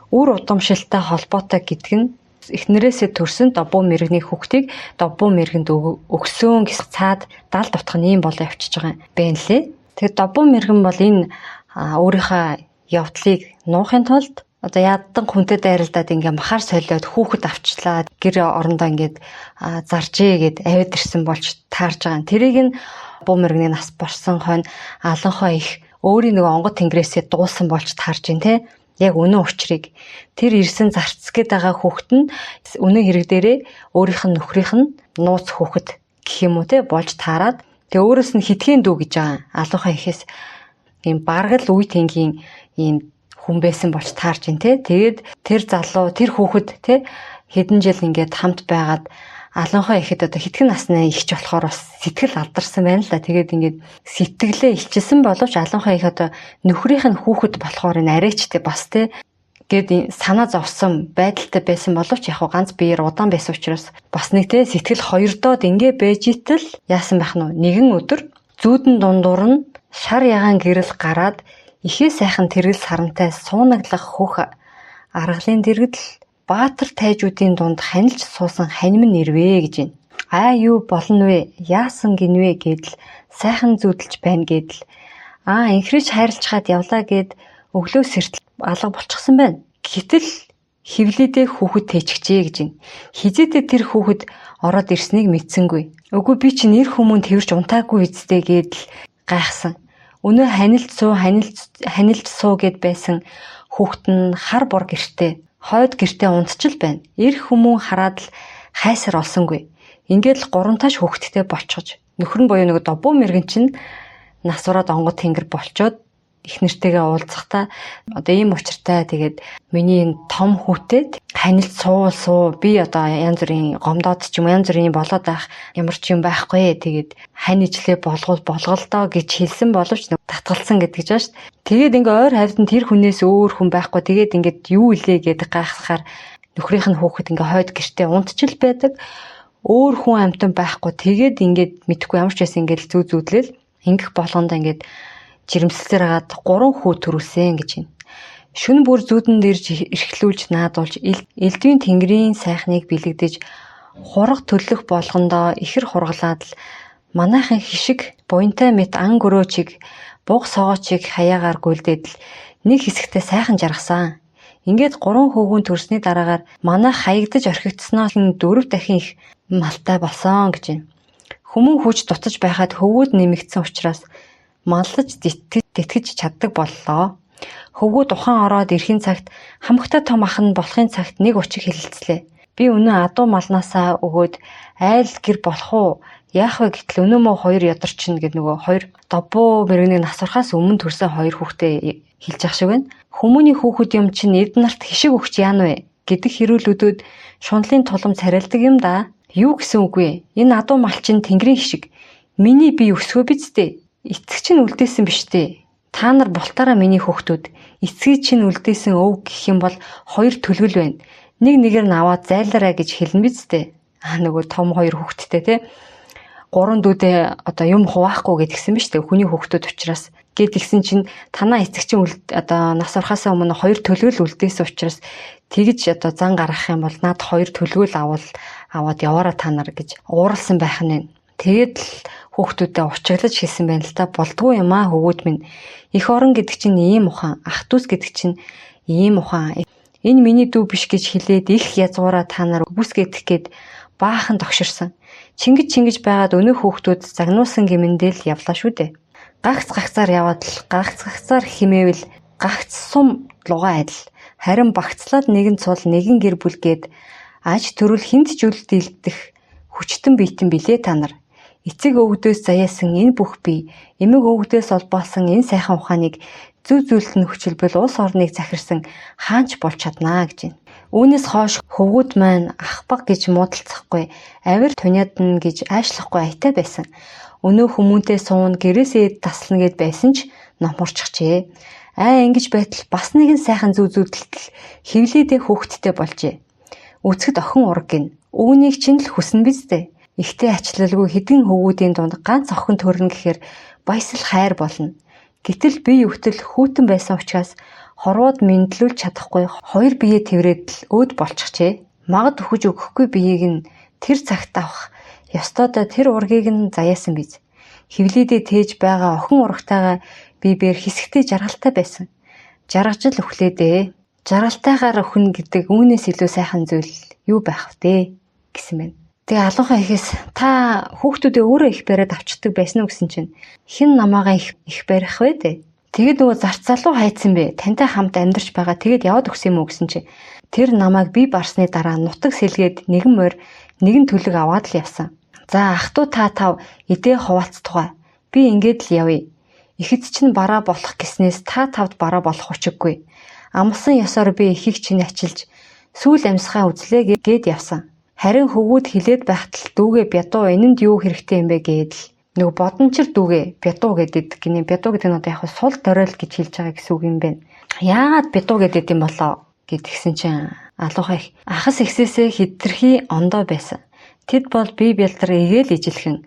үр удамшилтай холбоотой гэдэг нь эхнэрээсээ төрсөн добуу мэргэний хүүхдийг добуу мэргэнд өгсөн гэсэн цаад дал дутах нь юм болоо явчихж байгаа юм байна лээ. Тэгэхээр добуу мэргэн бол энэ өөрийнхөө явдлыг нуухын тулд одоо яддан хүнтэй дайралдаад ингээ махаар солиод хүүхэд авчлаа гэр орондоо ингээд заржээ гэд авид ирсэн болж таарж байгаа. Тэрийг нь добуу мэргэний нас борсон хойно аланхоо их өөрийн нөгөө онгод тэнгэрээсээ дуусан болж таарж байна те. Яг үнэн учрыг тэр ирсэн зарц гээд байгаа хүүхэд нь үнэн хэрэг дээрээ өөрийнх нь нөхрийнх нь нууц хүүхэд гэх юм уу те болж таарад. Тэгээ өөрөөс нь хитгэн дүү гэж байгаа. Алуухаа ихээс ийм бараг л үе тэнгийн ийм хүн байсан болж таарч ин те. Тэгээд тэр залуу тэр хүүхэд те хэдэн жил ингээд хамт байгаад аланхаа ихэд одоо хитгэн наснаа ихч болохоор бас сэтгэл алдарсан байна л да. Тэгээд ингээд сэтгэлээ илчилсэн боловч аланхаа их одоо нөхрийнх нь хүүхэд болохоор энэ арайчтэй бас те гээд санаа зовсон байдалтай байсан боловч яг ганц биеэр удаан байсан учраас бас нэг те сэтгэл хоёрдоод ингээ байж итэл яасан байх нь нэгэн өдөр зүүдэн дундуур нь шар ягаан гэрэл гараад ихээ сайхан тэргэл сарантай суунаглах хөөх аргалын дэргэдэл баатар тайжуудын дунд ханилж суусан ханьман нэрвэ гэж байна. Аа юу болно вэ? Яасан гинвэ гэдэл сайхан зүудэлж байна гэдэл. Инхрэж хайрлцгаад явлаа гэд өглөө сэртэл алга болчихсон байна. Гэтэл хевлэдээ хүүхэд тэйчгчээ гэж байна. Хизээдээ тэр хүүхэд ороод ирснийг мэдсэнгүй. Үгүй би чи нэр хүмүүнд тэрж унтаагүй үсттэй гэдэл гайхсан. Өнөө ханилж суу гэд байсан хүүхэд нь хар бор гэртээ хойд гэртээ унтчил байна. Эр хүмүүн хараад л хайсар олсонгүй. Ингээд л гурамтааш хүүхэдтэй болчихож. Нөхөр нь буюу нэг добуу мэргэн чинь нас ураад онгод тэнгэр болчоод их нэртэйгээ уулзахдаа одоо ийм учиртай тэгээд миний энэ том хүүтэд ханилж суу би одоо янз бүрийн гомдоод ч юм янз бүрийн болоод байх ямар ч юм байхгүй тэгээд хань ижлээ болгоолдоо гэж хэлсэн боловч татгалсан гэдэг жаа шүү. Тэгээд ингээ ойр хавьд нь тэр хүнээс өөр хүн байхгүй тэгээд ингээд юу илээ гэдэг гайхахаар нөхрийнх нь хүүхэд ингээ хойд гэртээ унтчил байдаг өөр хүн амтан байхгүй тэгээд ингээд мэдхгүй ямар ч байсан ингээд зүүдлээл ингэх болгонд ингээд жирэмслэлээр хагаад 3 хүү төрүүлсэн гэж байна. Шүн бүр зүүдэн дэрж эрхлүүлж наадуулж элдвийн тэнгэрийн сайхныг бэлэгдэж хураг төлөх болгондоо ихэр хургалаад л манайхан хишиг буянтай мэт ан гөрөөчиг буг согоочиг хаяагаар гүйлдээд л нэг хэсэгтээ сайхан жаргасан. Ингээд 3 хүүгүүн төрсний дараагаар манайх хаягдаж орхигдсноос нь 4 дахин их малтай болсон гэж байна. Хүмүүн хүч дутаж байхад хөвгүүд нэмэгдсэн учраас маллаж тэтгэж чаддаг боллоо. Хөвгүүд ухаан ороод ирэхин цагт хамхтай том ах нь болохын цагт нэг учиг хэлэлцлээ. Би өнөө адуу малнаасаа өгөөд айл гэр болох уу? Яах вэ гэтэл өнөө мө 2 ядарчин гэд нөгөө 2 добуу мэргэний насвархаас өмнө төрсэн 2 хүүхдээ хэлж ах шиг байна. Хүмүүний хүүхэд юм чинь эд нарт хишиг өгч яана вэ гэдэг хэрүүлүүдүүд шунлын тулам царилдаг юм да. Юу гэсэн үг вэ? Энэ адуу мал чинь тэнгэрийн хишиг. Миний бие өсгөө биз дээ. Эцэг чинь үлдээсэн биш дээ. Та нар бултаараа миний хүүхдүүд. Эцгийг чинь үлдээсэн өв гэх юм бол 2 төлгөл байна. Нэг нэгээр нь аваад зайлаарай гэж хэлнэ биз дээ. Нөгөө том 2 хүүхэдтэй те. 3 дүүдээ одоо юм хуваахгүй гэдгсэн биз дээ. Хүний хүүхдүүд учраас гэдгсэн чинь танаа эцэг чинь одоо нас урахаасаа өмнө 2 төлгөл үлдээсэн учраас тэгж одоо зан гаргах юм бол над 2 төлгөл аваад яваараа та нар гэж ууралсан байх нь. Тэгээд л хүүхдүүдэд учиглаж хэлсэн байна л та. Болдгүй юм аа хөвгүүд минь. Их орон гэдэг чинь ийм ухаан, ах дүүс гэдэг чинь ийм ухаан. Энэ миний дүү биш гэж хэлээд их язгуураа та нар үгүйсгэх гээд баахан тогширсан. Чингэж байгаад өнөө хүүхдүүд загнуулсан гимэндэл явлаа шүү дээ. Гагцаар яваад л гагцаар химээвэл гагц сум лугаа адил. Харин багцлаад нэгэн цул нэгэн гэр бүлгээд аж төрөл хинт жүлд илдэх хүчтэн биетэн билээ та нар. Эцэг өвгдөөс заяасан энэ бүх бие, эмэг өвгдөөс олбоосон энэ сайхан ухааныг зүв зүйлтэн хүчилбэл улс орныг захирсан хаанч болж чаднаа гэж байна. Үүнээс хойш хөвгүүд маань ах баг гэж муудалцахгүй, авир туниадна гэж айшлахгүй аятай байсан. Өнөө хүмүүнтэй суун гэрээсээ таслана гэд байсан ч номорчихжээ. Ингэж байтал бас нэгэн сайхан зүв зүйлтэл хевлээдээ хөөхттэй болжээ. Үцгэд охин ураг гин. Үүнийг чинь л хүснэ биз дээ. Ихтэй ачлалгүй хэдэн хөвгүүдийн дунд ганц охин төрнө гэхээр баясал хайр болно. Гэтэл бие өвтөл хүүтэн байсан учраас хорвоод мэдлүүлж чадахгүй хоёр бие тэврээд л өөд болчихжээ. Магад өгөж өгөхгүй биеийг нь тэр цагт авах ёстоодоо тэр ургийг нь заяасан биз. Хевлийдээ тээж байгаа охин урагтайгаа бибээр хэсэгтэй жаргалтай байсан. Жаргаж л өхлөөдөө. Жаргалтайгаар өхнө гэдэг үүнээс илүү сайхан зүйл юу байх вэ гэсэн байна. Тэгээ алуухаа ихээс та хүүхдүүдээ өөрөө их бариад авчдаг байсан уу гэсэн чинь хэн намаагаа их барих вэ дээ. Тэгээд нөгөө зарц залуу хайцсан бэ? Тантай хамт амьдарч байгаа. Тэгээд яваад өгсөн юм уу гэсэн чинь тэр намайг би барсны дараа нутаг сэлгээд нэгэн морь нэгэн төлөг аваад л явсан. За ах トゥ та тав эдээ хуваалцтугай. Би ингээд л явъя. Ихэд чинь бараа болох гэснээс та тавд бараа болох учиггүй. Амлсан ёсоор би ихийг чинь ачилж сүүл амьсгаа үзлээ гээд явсан. Харин хөвгүүд хилээд байхад л дүүгээ бядуу энэнд юу хэрэгтэй юм бэ гээд л нөгөө бодончир дүүгээ бядуу гэдэг гинэ. Бядуу гэдэг нь одоо яг сул доройл гэж хэлж байгаа гэсэн үг юм байна. Яагаад бядуу гэдэг юм болоо гэдгсэн чинь алуухаа их ахас ихсээсээ хитрхи ондоо байсан. Тэд бол бие бэлтэр игээл ижилхэн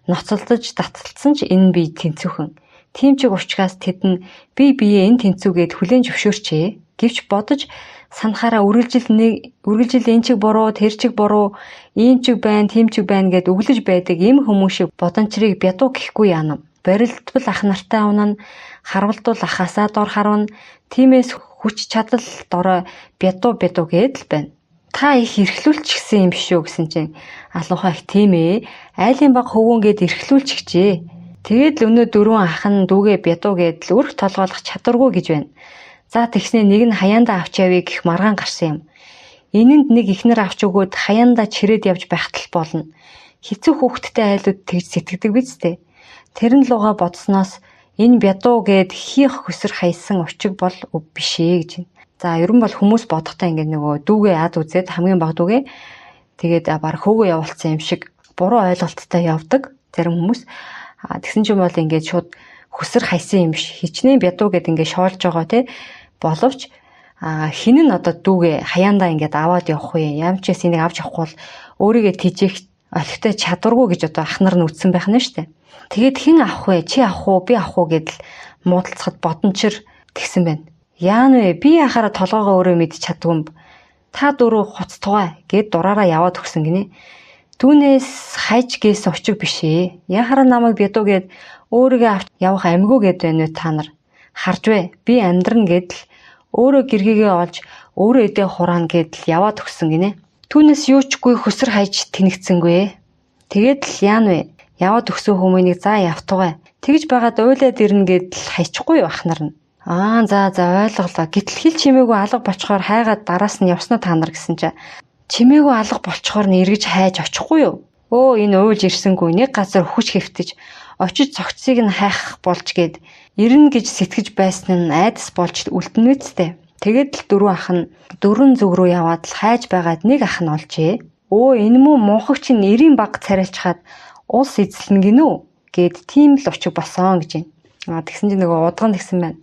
ноцолдож таталцсан ч энэ бие тэнцвхэн. Тийм ч учраас тэд нь бие биеэ энэ тэнцвүүгээд хүлээн зөвшөөрчээ. Гэвч бодож санахаараа үргэлжил энэ чиг буруу, тэр чиг буруу, ийм чиг байна, тийм чиг байна гэд өглөж байдаг ийм хүмүүсийг бодончрыг бядуу гэхгүй яанам. Барилдвал ах нартай унана, харвалдвал ахасаа дор харвна. Тиймээс хүч чадал дорой бядуу гэдэл байна. Та их эрхлүүлчихсэн юм биш үү гэсэн чинь алуухаа их тийм ээ. Айлын баг хөвгөнгээд эрхлүүлчихжээ. Тэгээд л өнөө дөрвөн ах нь дүүгээ бядуу гэдэл өрх толгойлох чадваргүй гэж байна. За тэгснэ нэг нь хаяандаа авч явъя гэх маргаан гарсан юм. Энэнд нэг ихнэр авч өгөөд хаяандаа чирээд явж байхад л болно. Хэцүү хүүхдтэй айлууд тэгж сэтгэдэг биз дээ. Тэрэн луга бодсноос энэ бядуу гэд хийх хөсөр хайсан учиг бол биш ээ гэж байна. За ерөн бол хүмүүс бодохтой ингээд нөгөө дүүгээ ад үзээд хамгийн баг дүүгээ тэгээд баг хөөгөө явуулсан юм шиг буруу ойлголттой явдаг зарим хүмүүс. Тэгсэн чинь бол ингээд шууд хөсөр хайсан юм биш. Хичнээн бядуу гэд ингээд шоолж байгаа те. Боловч хин нь одоо дүүгээ хаяандаа ингээд аваад явах вэ? Ямар ч эсэнийг авч явахгүй бол өөрийгөө тижээх олигтой чадваргүй гэж одоо ах нар нь үтсэн байх нь шүү дээ. Тэгээд хэн авах вэ? Чи авах уу? Би авах уу гэдэл муудалцахад бодончир тэгсэн байна. Яан вэ? Би яхаараа толгоогоо өөрөө мэдчих чадгүй. Та дөрөв хуцтугай гэд дураараа яваад өгсөн гинэ. Түүнээс хайж гээсэн учиг биш ээ. Яхаараа намайг бядуу гэд өөрийгөө авч явах амьгүй гэд байна вэ та нар? Харж вэ? Би амьдрна гэдэл өөрөө гэргийгээ олж өөрөө эдээ хураана гэдэл яваад өгсөн гинэ. Түүнээс юу чгүй хөсөр хайж тэнэгцсэнгүй. Тэгээд л яан вэ? Яваад өгсөн хүмүүнийг за явтугай. Тэгж байгаад уйлаад ирнэ гэдэл хайчихгүй ах нар нь. За ойлголоо. Гэтэл хил чимээгүй алга болчхоор хайгаад дараас нь явснаа та нар гэсэн чинь чимээгүй алга болчхоор нь эргэж хайж очихгүй юу? Энэ уйлж ирсэнгүй нэг газар хүч хэвтэж очиж цогцсыг нь хайх болж гээд ирнэ гэж сэтгэж байсан нь айдас болж үлдэнэ үсттэй. Тэгээд л дөрөв ах нь дөрөн зүг рүү яваад л хайж байгаад нэг ах нь олжээ. Энэ муу мунхагч нь 90 баг царайлчхаад улс эзлэн гинүү гэд тийм л учиг болсон гэж байна. Тэгсэн чинь нөгөө удган тэгсэн байна.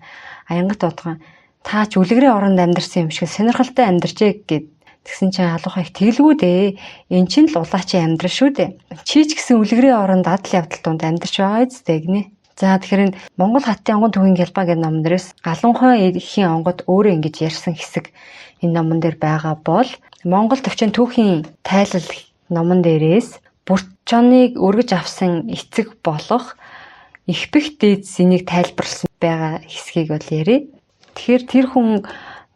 Аянгат удган та ч үлгэрийн оронд амьдарсан юм шиг сонирхолтой амьдарчээ гэд тэгсэн чинь алуухаа их тэглгүй дээ. Эн чинь л улаачийн амьдрал шүү дээ. Чи ч гэсэн үлгэрийн оронд адал явдал донд амьдарч байгаа үстэй гинэ. За тэгэхээр Монгол хатын онгон төвийн гялбаа гэдэг номон дээрээс Галанхой эхийн онгод өөрөө ингэж ярьсан хэсэг энэ номон дээр байгаа бол Монгол төвчийн түүхийн тайлал номон дээрээс Бүрчоныг өргөж авсан эцэг болох Ихбэх дээд зэнийг тайлбарласан байгаа хэсгийг бол ярив. Тэгэхээр тэр хүн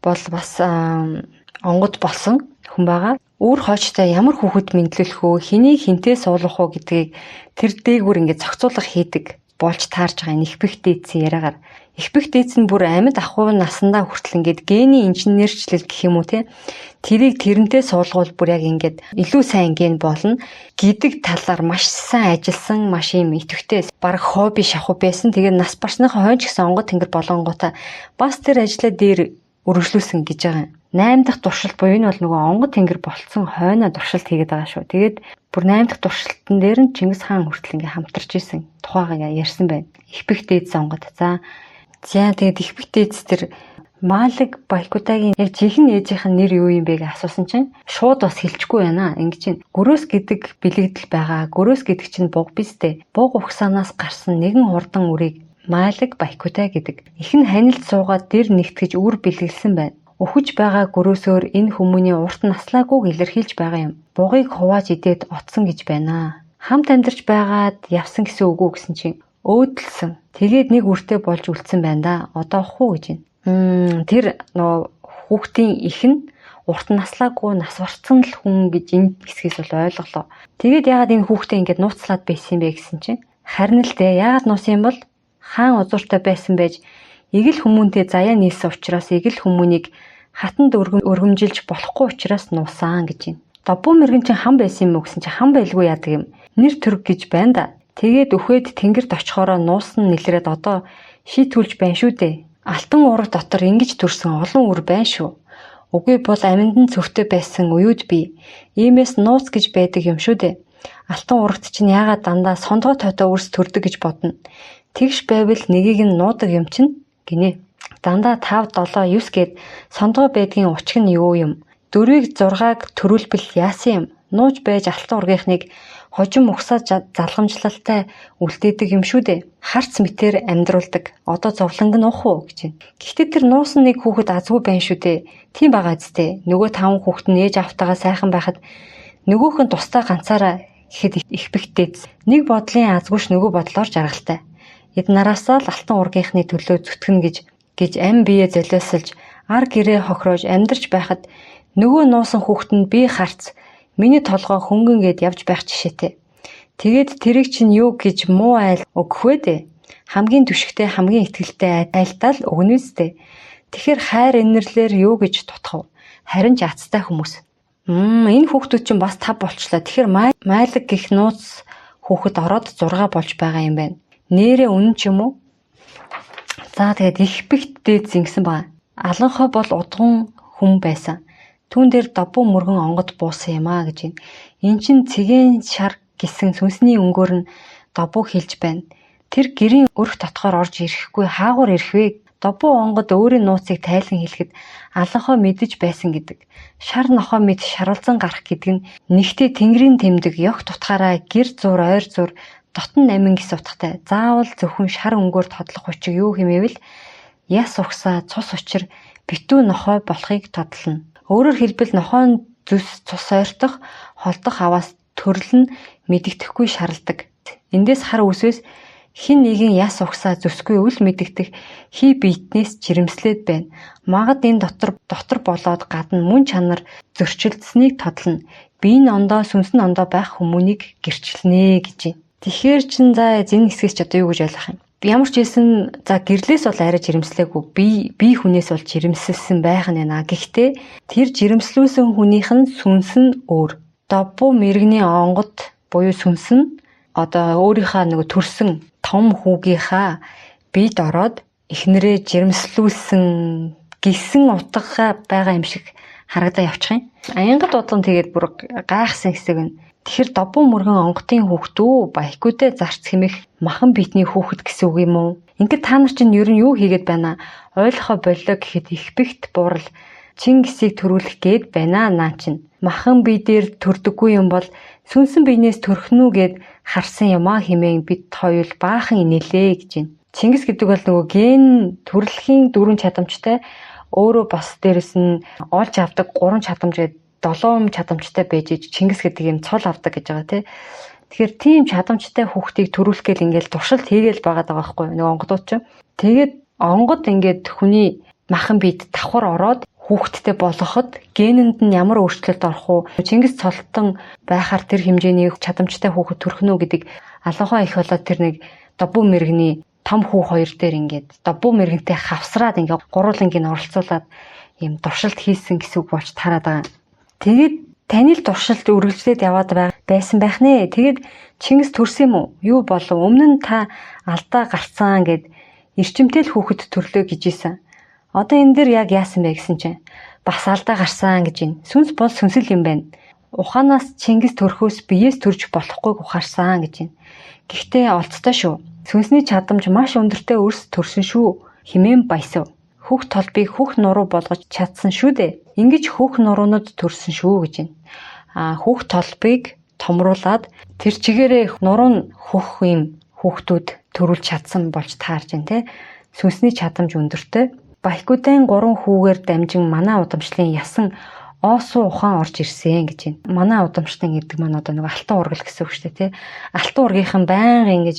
бол бас онгод болсон хүн байгаа. Өөр хоочтой ямар хүүхэд мэдлүүлэх үү, хэнийг хинтээ суулгах уу гэдгийг тэр дээгүүр ингээд зохицуулах хийдэг болж таарж байгаа Ихбэх дээдсийн яриагаар. Ихбэх дээдс нь бүр амьд ахуй насандаа хүртэл ингээд гений инженерчлэл гэх юм уу те. Тэрийг тэрнтэй суулгуул бүр яг ингээд илүү сайн ген болно гэдэг талаар маш сайн ажилласан, маш юм идэвхтэй баг хобби шахуу байсан. Тэгээд нас барсныхаа хойно ч гэсэн онгод тэнгэр болгонгуудаа бас тэр ажлаа дээр өргөжлүүлсэн гэж байгаа. 8 дахь туршилт буюу энэ бол нөгөө онгод тэнгэр болцсон хойно туршилт хийгээд байгаа шүү. Тэгээд бүр 8 дахь туршилтан дээр нь Чингис хаан хүртэл ингээ хамтарч исэн тухайгаа ярьсан байна. Ихбэх дээдс онгод. За тэгээд Ихбэх дээдс тэр Маалаг Балькутагийн яг жинхэнэ ээжийнх нь нэр юу юм бэ гэж асуусан чинь шууд бас хэлчихгүй байна. Ингэ чинь гөрөөс гэдэг бэлэгдэл байгаа. Гөрөөс гэдэг чинь буг бистэй. Буг ухсаанаас гарсан нэгэн хурдан үрийг Маалаг Балькутай гэдэг. Ихэнх ханилд суугаад дэр нэгтгэж үр бэлгэлсэн байна. Өхөж байгаа гөрөөсөөр энэ хүмүүний урт наслаагүй илэрхийлж байгаа юм. Бугыг хувааж идээд отсон гэж байна. Хамт амьдарч байгаад явсан гэсэн үг үү гэсэн чинь өөдөлсөн. Тэгээд нэг үртэй болж үлдсэн байна да. Одоо хуу гэж байна. Тэр хүүхдийн их нь урт наслаагүй нас барцсан л хүн гэж энэ хэсгээс бол ойлголоо. Тэгээд яагаад энэ хүүхдээ ингэж нууцлаад байсан юм бэ гэсэн чинь харин л дээ яагаад нуусан юм бол хаан узууртай байсан байж игэл хүмүүнтэй заяа нийлсэн учраас игэл хүмүүнийг хатанд өргөмжилж болохгүй учраас нуусан гэж байна. Доббуу мэрэгэн чинь хан байсан юм уу гэсэн чинь хан байлгүй яадаг юм. Нэр төрг гэж байна да. Тэгээд өхөөд тэнгэрт очихороо нуусан нэлрээд одоо шийтгүүлж байна шүү дээ. Алтан ураг дотор ингэж төрсөн олон үр байна шүү. Үгүй бол аминд цөвтэй байсан уюуд би. Иймээс нууц гэж байдаг юм шүү дээ. Алтан урагт чинь яагаад дандаа сондгой тойтой үрс төрдөг гэж бодно. Тэгш байвал нэгийг нь нуудаг юм чинь гинэ. Дандаа 5, 7, 9 гээд сондгой байдгийн учиг нь юу юм? 4-ийг 6-аг төрүүлбэл яасан юм? Нууж байж алтан ургийнхныг хожим ухсаа залгамжлалтай үлдээдэг юм шүү дээ. Харц мэтээр амьдруулдаг. Одоо зовлонг нь ух уу гэж байна. Гэхдээ тэр нуусан нэг хүүхэд азгүй байна шүү дээ. Тийм байгаа зү. Нөгөө 5 хүүхэд нь ээж автагаа сайхан байхад нөгөөх нь тусдаа ганцаараа гэхэд их бэгтээд нэг бодлын азгүйш нөгөө бодлоор жаргалтай. Эд нараасаа л алтан ургийнхны төлөө зүтгэн гэж ам бие золиосолж ар гэрээ хохироож амьдарч байхад нөгөө нуусан хүүхэд нь би харц миний толгой хөнгөнгээд явж байх жишээтэй. Тэгээд тэрийг чинь юу гэж муу айл өгөх вэ дээ. Хамгийн түшигтэй хамгийн ихтгэлтэй айлтал өгнө үстэй. Тэгэхээр хайр инэрлэр юу гэж тутах вэ? Харин ч ацтай хүмүүс. Энэ хүүхдүүд чинь бас 5 болчлаа. Тэгэхээр Маалаг гих нууц хүүхэд ороод 6 болж байгаа юм байна. Нэрээ үнэн ч юм уу? За тэгээд их бэгт дээд зингсэн байгаа. Аланхой бол удган хүн байсан. Түүн дээр доббуу мөргөн онгод буусан юм аа гэж байна. Эн чин цэгийн шар гэсэн сүнсний өнгөөр нь доббуу хэлж байна. Тэр гэрийн өрх татхоор орж ирэхгүй хаагуур ирэх вэ? Доббуу онгод өөрийн нууцыг тайлан хэлэхэд аланхой мэдэж байсан гэдэг. Шар нохой мэд шарвалзан гарах гэдэг нь нэгтээ тэнгэрийн тэмдэг ёх тутгаараа гэр зур ойр зур дотн намин гис утгатай. Заавал зөвхөн шар өнгөөр тодлох учиг юу хэмээвэл яс ухсаа цус учир битүү нохой болохыг тодлоно. Өөрөөр хэлбэл нохойн зүс цус ойртох холдох аваас төрөл нь мэдэгдэхгүй шарладаг. Эндээс хар үсвээс хин нэгэн яс ухсаа зүсгүй үл мэдэгдэх хий биетнээс жирэмслээд байна. Магад энэ дотор болоод гадна мөн чанар зөрчилдсэнийг тодлоно. Биеийн ондоо сүнсэн ондоо байх хүмүүнийг гэрчлэнэ гэж байна. Тэгэхээр чин за энэ хэсгээс ч одоо юу гэж ойлгох юм? Ямар ч хэлсэн за гэрлээс бол арай жирэмслээгүй би хүнээс бол жирэмсэлсэн байх нь нэ. Гэхдээ тэр жирэмслүүлсэн хүнийх нь сүнс нь өөр. Доббуу мэрэгний онгод буюу сүнс нь одоо өөрийнхөө нөгөө төрсөн том хүүгийнхаа бид ороод эхнэрээ жирэмслүүлсэн гисэн утга байгаа юм шиг харагдаа явчих юм. Аянгад бодлон тэгээд бүр гайхсан хэсэг нь тэгэхээр доббуу мөргөн онготын хүүхдүү Балькутай зарц хэмэх махан биетний хүүхэд гэсэн үг юм уу? Ингээд та нар чинь ер нь юу хийгээд байна? Ойлгохоо боллоо гэхэд их бэгт буурал чин гисийг төрүүлэх гээд байна наа чинь. Махан бие дээр төрдөггүй юм бол сүнсэн биенээс төрхнүү гэд харсан юмаа хэмээн бид хоёул баахан инээлээ гэж байна. Чингис гэдэг бол нөгөө ген төрөлхийн 4 чадамжтай өөрөө бас дээрэс нь олж авдаг 3 чадамж гэдэг 7 чадамжтай байж Чингис гэдэг юм цол авдаг гэж байгаа тий. Тэгэхээр тийм чадамжтай хүүхдийг төрүүлэхгээл ингээл туршилт хийгээл байгаад байгаа байхгүй нэг онгодууд ч. Тэгээд онгод ингээд хүний махан биед давхар ороод хүүхдтэй болгоход генэнд нь ямар өөрчлөлт орох уу? Чингис цолтон байхаар тэр хэмжээний чадамжтай хүүхэд төрхнө үү гэдэг аланхой их болоод тэр нэг доббуу мэрэгний том хүү хоёр дээр ингээд доббуу мэрэгэнтэй хавсраад ингээд гурвуулангийн оролцуулаад юм туршилт хийсэн гэсэн үг болж тараад байгаа. Тэгээд таны л туршилт үргэлжлээд яваад байсан байх нэ. Тэгээд Чингис төрсөн юм уу? Юу болов? Өмнө нь та алдаа гарцсан гэд эрчимтэй л хүүхэд төрлөө гэж ийсэн. Одоо энэ дэр яг яасан бэ гэсэн чинь бас алдаа гарсан гэж байна. Сүнс бол сүнсэл юм байна. Ухаанаас Чингис төрхөөс биеэс төрж болохгүйг ухаарсан гэж байна. Гэхдээ олцтой шүү. Сүнсний чадамж маш өндөртэй өрс төрсөн шүү хэмээн баясав. хөх толбыг хөх нуруу болгож чадсан шүү дээ. Ингэж хөх нуруунууд төрсөн шүү гэж байна. Хөх толбыг томруулаад тэр чигээрээ нуруу нь хөх юм хүүхдүүд төрүүлж чадсан болж таарж байна те. Сүнсний чадамж өндөртэй. Байкуудын 3 хүүгээр дамжин манай удамшлын ясан оосуу ухаан орж ирсэн гэж байна. Манай удамшлын гэдэг маань одоо нэг алтан ургал гэсэн үг шүү дээ тий. Алтан ургийнхан байнга ингэж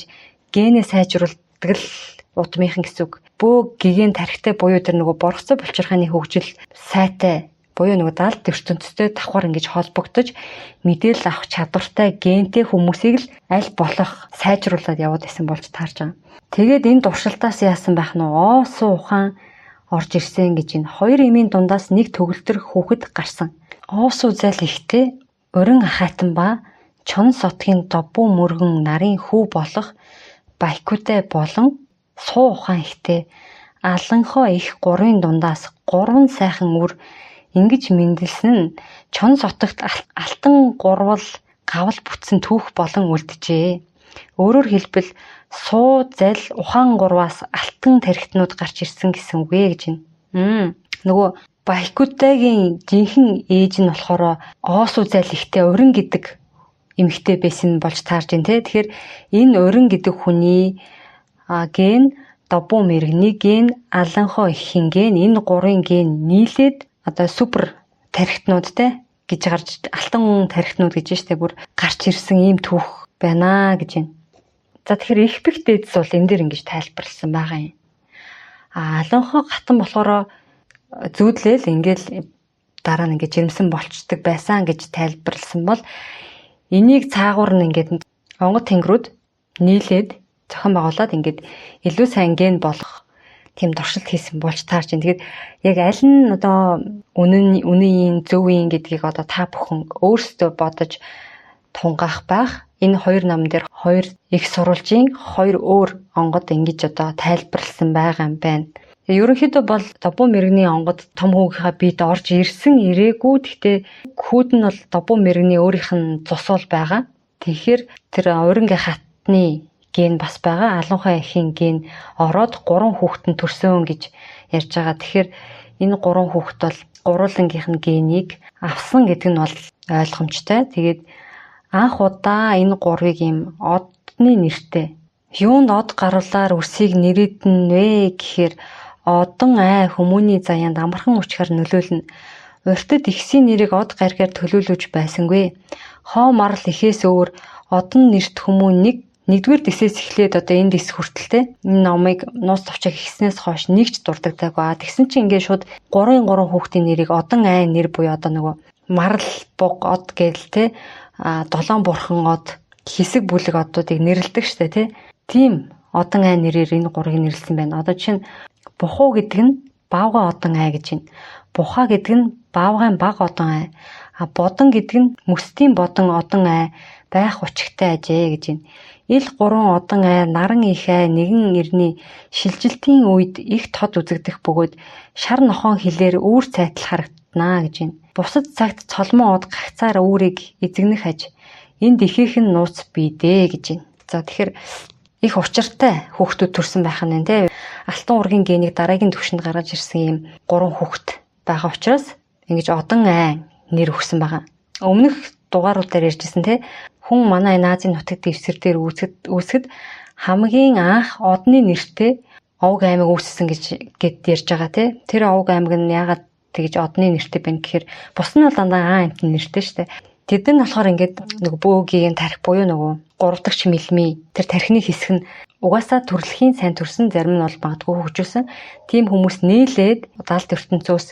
генээ сайжруулдаг л удмынхан гэсэн үг. Бөө гэгээн тархитай буюу тэр нөгөө боргоцоо булчирхааны хөгжил сайтай буюу нөгөө далд ертөнцтэй давхар ингэж холбогдож мэдээлэл авах чадвартай гентэй хүмүүсийг л аль болох сайжруулад яваад байсан болж таарж байгаа. Тэгээд энэ дуршилтаас яасан байх нь оосуу ухаан орж ирсэн гэж энэ хоёр эмийн дундаас нэг төгөлдөр хүүхэд гарсан. Оосуу зал ихтэй урин ахайтан ба чон сотгийн доббуу мөргөн нарын хүү болох байкутай болон суу ухаан ихтэй аланхоо их 3-ын дундаас 3 сайхан үр ингэж мэндэлсэн нь чон сотогт алтан гурвал гавал бүтсэн түүх болон үлджээ. Өөрөөр хэлбэл суу зал ухаан гурваас алтан тархитнууд гарч ирсэн гэсэн үг гэж байна. Нөгөө Байкутагийн жинхэнэ ээж нь болохоор оосуу зал ихтэй урин гэдэг эмэгтэй байсан болж таарж байна те. Тэгэхээр энэ урин гэдэг хүний ген доббуу мэрэгний ген аланхоо ихийн ген энэ 3-ын ген нийлээд одоо супер тархитнууд те гэж гарч алтан тархитнууд гэж штэ бүр гарч ирсэн ийм түүх байна гэж байна. За тэгэхээр их бих дээдс бол энэ дээр ингэж тайлбарласан байгаа юм. Аланхоо гатан болохоор зүүдлээл ингээл дараа нь ингэж жирэмсэн болцдог байсан гэж тайлбарласан бол энийг цаагуур нь ингээд онгод тэнгэрүүд нийлээд зохион байгуулад ингээд илүү сайн ген болох тийм дуршилт хийсэн болж таарч байна. Тэгээд яг аль нь одоо үнэн зөвийн гэдгийг одоо та бүхэн өөрсдөө бодож тунгаах байх. Энэ хоёр ном дээр хоёр их сурвалжийн хоёр өөр онгод ингэж одоо тайлбарлсан байгаа юм байна. Ерөнхийдөө бол доббуу мэрэгний онгод том хүүгийнхаа биед орж ирсэн ирээгүй. Гэхдээ хүүд нь бол доббуу мэрэгний өөрийнх нь цусуул байгаа. Тэгэхээр тэр урингийн хатны ген бас байгаа. Алуухай ихийн ген ороод 3 хүүхэд нь төрсөн гэж ярьж байгаа. Тэгэхээр энэ 3 хүүхэд бол гурвуулангийнх нь генийг авсан гэдэг нь бол ойлгомжтой. Тэгээд анх удаа энэ 3-ыг юм одны нэртэй юунд од гаруулаар үрсийг нэрийдэн вэ гэхээр одон ай хүмүүний заяанд амархан учгаар нөлөөлнө. Уртад ихсийн нэрийг од гаргаар төлөөлөж байсангүй. Хоо марл ихээс өөр одон нэрт хүмүүн нэгдүгээр дэсээс эхлээд одоо энэ дэс хүртэлтэй энэ номыг нууц товчоо хийснээс хойш нэгч дурддаг ба тэгсэн чинь ингээд шууд 3 хүүхдийн нэрийг одон ай нэр буюу одоо нөгөө марл буг од гээл те 7 бурхан од хэсэг бүлэг одуудыг нэрлэдэг штэ тий. Тийм одон ай нэрээр энэ 3-ыг нэрлсэн байна. Одоо чинь бухуу гэдэг нь баавга одон ай гэж байна. Буха гэдэг нь баавгайн баг одон ай. Бодон гэдэг нь мөстийн бодон одон ай байх учигтай ажээ гэж байна. Ил 3 одон ай наран их ай нэгэн ирний шилжилтийн үед их тод үзэгдэх бөгөөд шар нохоон хилээр үүр цайтал харагдана гэж байна. Бусад цагт цолмон од гагцаар үүрийг эзэгнэх аж. Энд ихийнх нь нууц бийдээ гэж байна. За тэгэхээр их учиртай хүүхдүүд төрсэн байх нь тий. Алтан ургийн генийг дараагийн түвшинд гаргаж ирсэн ийм 3 хүүхэд байгаа учраас ингэж одон ай нэр өгсөн байгаа. Өмнөх дугааруудаар ярьжсэн тий. Хүн манай Азийн нутагт дэвсгэр дээр үүсгэд хамгийн анх одны нэртэй овг аймаг үүссэн гэд ярьж байгаа тий. Тэр овг аймаг нь яагаад тэгж одны нэртэй байна гэхээр бус нь бол дандаа амтны нэртэй штэ. Тэд нь болохоор ингээд нэг бөөгийн тарих буюу нөгөө 3 дахь мэлми тэр тархины хэсэг нь угаасаа төрөлхийн сайн төрсөн зарим нь бол магадгүй хөгжүүлсэн. Тийм хүмүүс нийлээд далд ертөнцөөс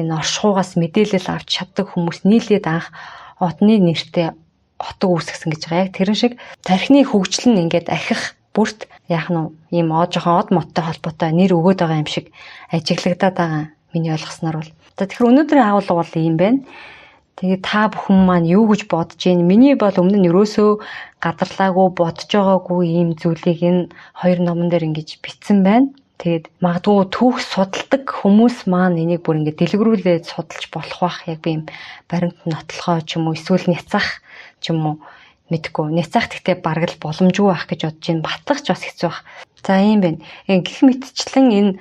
энэ оршихугаас мэдээлэл авч чаддаг хүмүүс нийлээд анх одны нэртэй отог үүсгэсэн гэж байгаа. Яг тэрэн шиг тархины хөгжил нь ингээд ахих бүрт яах нь ийм жоохон од моттой холбоотой нэр өгөөд байгаа юм шиг ажиглагдаад байгаа. Миний ойлгосноор бол. За тэгэхээр өнөөдрийн агуулга бол ийм байна. Тэгээд та бүхэн маань юу гэж бодож байна? Миний бол өмнө нь ерөөсөө гадарлаагүй бодож байгаагүй ийм зүйлийг энэ хоёр номон дээр ингэж бичсэн байна. Тэгээд магадгүй түүх судалдаг хүмүүс маань энийг бүр ингэ дэлгэрүүлээд судалж болох бах. Яг би юм баримт нотлохоо ч юм уу эсвэл няцах ч юм уу мэдгүй. Няцах гэхдээ бараг л боломжгүй байх гэж бодож байна. Батлах ч бас хэцүү байх. За ийм байна. Гэх мэтчлэн энэ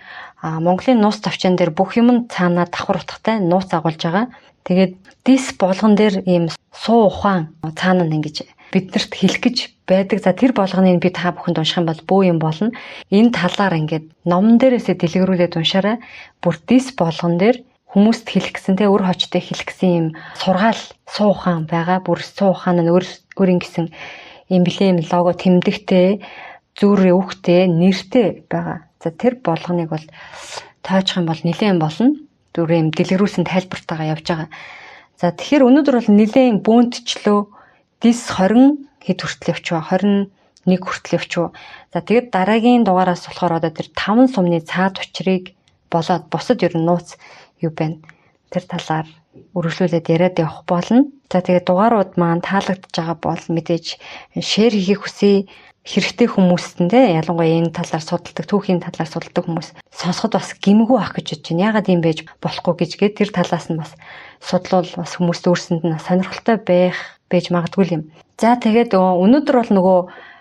Монголын нууц товчон дээр бүх юм цаанаа давхар утгатай нууц агуулж байгаа. Тэгээд дис болгон дээр ийм суу ухаан цаана нь ингэж биднэрт хэлэх гэж байдаг. За тэр болгоныг би та бүхэнд унших юм бол бөө юм болно. Энэ талаар ингээд номон дээрээсээ дэлгэрүүлээд уншаарай. Бүр дис болгон дээр хүмүүст хэлэх гэсэн те өр хочтой хэлэх гэсэн ийм сургаал суу ухаан байгаа. Бүр суу ухаан нь өөрийн гэсэн эмблем лого тэмдэгтэй зүрх өвхтэй нэртэй байгаа. За тэр болгоныг бол тоочих юм бол нэлээд болно. Дүр юм дэлгэрүүлсэн тайлбартаагаа явж байгаа. За тэгэхээр өнөөдөр бол нэлээд бөөнтчлөө дис 20 хэд хүртэл явчихва. 21 хүртэл явчихва. За тэгээд дараагийн дугаараас болохоор одоо тэр 5 сумны цаад учрыг болоод бусад ер нь нууц юу байна. Тэр талаар үргэлжлүүлээд яриад явах болно. За тэгээд дугаарууд маань таалагдж байгаа бол мэдээж шеэр хийхийг хүсье. Хэрэгтэй хүмүүст нь те ялангуяа энэ талаар судалдаг, түүхийн талаар судалдаг хүмүүс сонсоход бас гэмгүй ах гэж бодож байна. Яагаад юм байж болохгүй гэжгээд тэр талаас нь бас судлал бас хүмүүст өөрсөнд нь сонирхолтой байж магадгүй юм. За тэгээд өнөөдөр бол нөгөө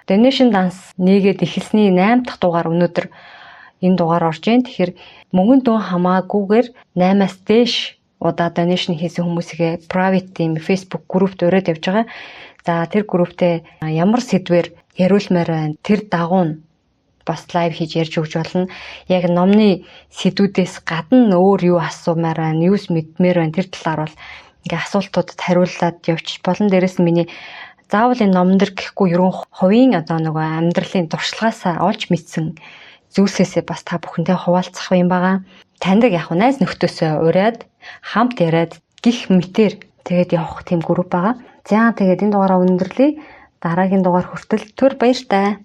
Donation Dance нэгээд эхэлсний 8 дахь дугаар өнөөдөр энэ дугаар орж ийн. Тэгэхээр мөнгөн дөө хамаагүйгээр 8-аас дээш удаа donation хийсэн хүмүүсгээ private team Facebook группт өрөөд явж байгаа. За тэр групптэй ямар сэдвээр яриулмаар байна. Тэр дагуу нь бас лайв хийж ярьж өгч болно. Яг номны сэдвүүдээс гадна өөр юу асуумаар байна, юус мэдмээр байна. Тэр талаар бол ингээ асуултуудад хариуллаад явчих болно. Дээрэс нь миний заавал энэ номон дэр гэхгүй ерөн хувийн одоо нөгөө амьдралын туршлагаасаа олж мэдсэн зүйлсээсээ бас та бүхэнтэй хуваалцах юм байгаа. Таньдаг яг найз нөхдөсөө ураад хамт яриад гих мэтэр тэгээд явах тийм групп байгаа. За тэгээд энэ дугаараа өндөрлөе. Дараагийн дугаар хүртэл түр баяртай.